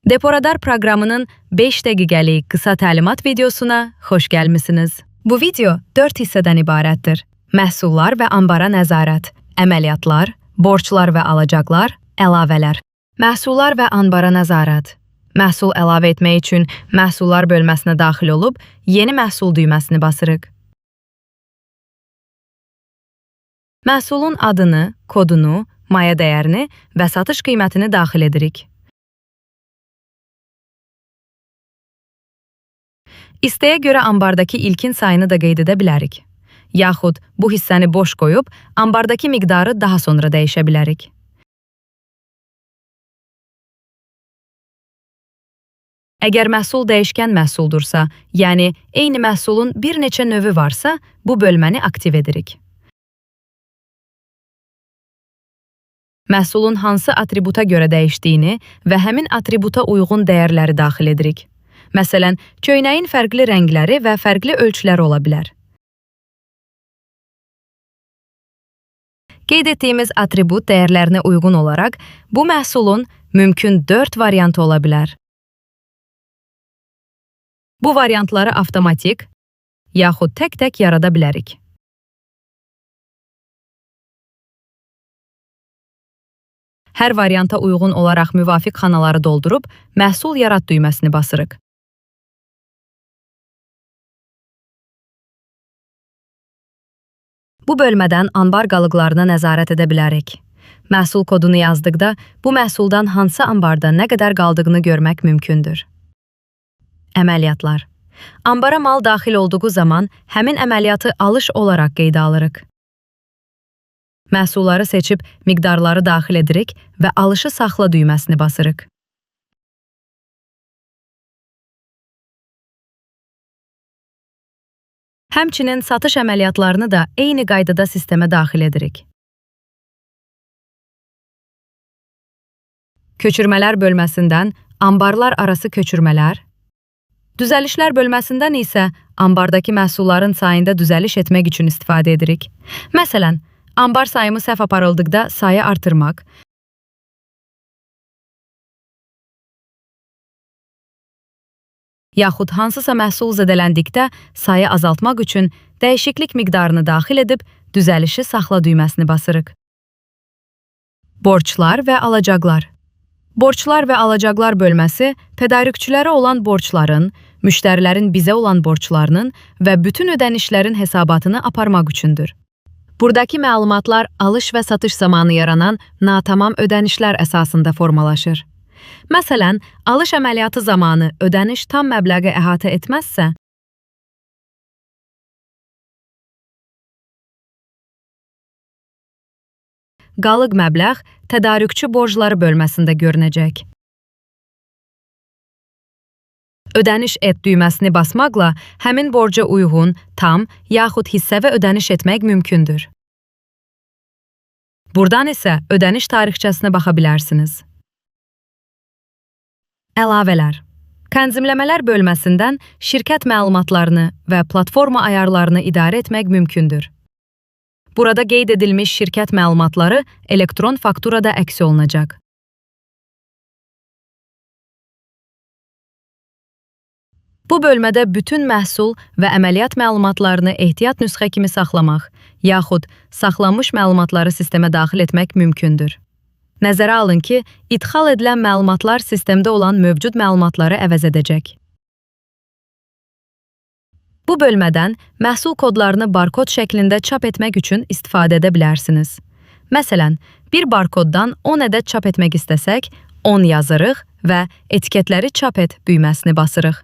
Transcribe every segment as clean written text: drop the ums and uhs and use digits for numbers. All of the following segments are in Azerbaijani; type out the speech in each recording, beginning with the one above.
Deporadar proqramının 5 dəqiqəlik qısa təlimat videosuna xoş gəlmisiniz. Bu video 4 hissədən ibarətdir. Məhsullar və ambara nəzarət, əməliyyatlar, borclar və alacaqlar, əlavələr. Məhsullar və ambara nəzarət. Məhsul əlavə etmək üçün məhsullar bölməsinə daxil olub, yeni məhsul düyməsini basırıq. Məhsulun adını, kodunu, maya dəyərini və satış qiymətini daxil edirik. İstəyə görə ambardakı ilkin sayını da qeyd edə bilərik. Yaxud bu hissəni boş qoyub, ambardakı miqdarı daha sonra dəyişə bilərik. Əgər məhsul dəyişkən məhsuldursa, yəni eyni məhsulun bir neçə növü varsa, bu bölməni aktiv edirik. Məhsulun hansı atributa görə dəyişdiyini və həmin atributa uyğun dəyərləri daxil edirik. Məsələn, köynəyin fərqli rəngləri və fərqli ölçüləri ola bilər. Qeyd etdiyimiz atribut dəyərlərinə uyğun olaraq, bu məhsulun mümkün 4 variantı ola bilər. Bu variantları avtomatik, yaxud tək-tək yarada bilərik. Hər varianta uyğun olaraq müvafiq xanaları doldurub, məhsul yarat düyməsini basırıq. Bu bölmədən anbar qalıqlarına nəzarət edə bilərik. Məhsul kodunu yazdıqda, bu məhsuldan hansı ambarda nə qədər qaldığını görmək mümkündür. Əməliyyatlar. Ambara mal daxil olduğu zaman həmin əməliyyatı alış olaraq qeydə alırıq. Məhsulları seçib miqdarları daxil edirik və alışı saxla düyməsini basırıq. Həmçinin satış əməliyyatlarını da eyni qaydada sistemə daxil edirik. Köçürmələr bölməsindən ambarlar arası köçürmələr, düzəlişlər bölməsindən isə ambardakı məhsulların sayında düzəliş etmək üçün istifadə edirik. Məsələn, ambar sayımı səhv aparıldıqda sayı artırmaq, yaxud hansısa məhsul zədələndikdə sayı azaltmaq üçün dəyişiklik miqdarını daxil edib, düzəlişi saxla düyməsini basırıq. Borclar və alacaqlar. Borclar və alacaqlar bölməsi tədarükçülərə olan borcların, müştərilərin bizə olan borclarının və bütün ödənişlərin hesabatını aparmaq üçündür. Buradakı məlumatlar alış və satış zamanı yaranan natamam ödənişlər əsasında formalaşır. Məsələn, alış əməliyyatı zamanı ödəniş tam məbləği əhatə etməzsə, qalıq məbləğ tədarükçü borcları bölməsində görünəcək. Ödəniş et düyməsini basmaqla həmin borca uyğun, tam, yaxud hissəvi ödəniş etmək mümkündür. Buradan isə ödəniş tarixçəsinə baxa bilərsiniz. Əlavələr. Tənzimləmələr bölməsindən şirkət məlumatlarını və platforma ayarlarını idarə etmək mümkündür. Burada qeyd edilmiş şirkət məlumatları elektron fakturada əks olunacaq. Bu bölmədə bütün məhsul və əməliyyat məlumatlarını ehtiyat nüsxə kimi saxlamaq, yaxud saxlanmış məlumatları sistemə daxil etmək mümkündür. Nəzərə alın ki, idxal edilən məlumatlar sistemdə olan mövcud məlumatları əvəz edəcək. Bu bölmədən məhsul kodlarını barkod şəklində çap etmək üçün istifadə edə bilərsiniz. Məsələn, bir barkoddan 10 ədəd çap etmək istəsək, 10 yazırıq və etiketləri çap et düyməsini basırıq.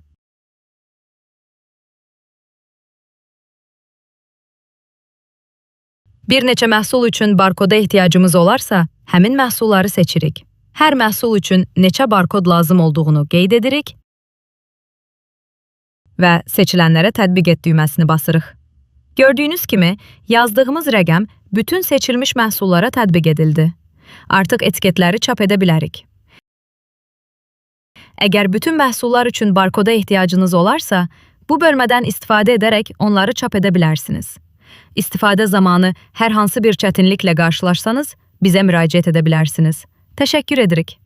Bir neçə məhsul üçün barkoda ehtiyacımız olarsa, həmin məhsulları seçirik. Hər məhsul üçün neçə barkod lazım olduğunu qeyd edirik və seçilənlərə tətbiq et düyməsini basırıq. Gördüyünüz kimi, yazdığımız rəqəm bütün seçilmiş məhsullara tətbiq edildi. Artıq etiketləri çap edə bilərik. Əgər bütün məhsullar üçün barkoda ehtiyacınız olarsa, bu bölmədən istifadə edərək onları çap edə bilərsiniz. İstifadə zamanı hər hansı bir çətinliklə qarşılaşsanız, bizə müraciət edə bilərsiniz. Təşəkkür edirik.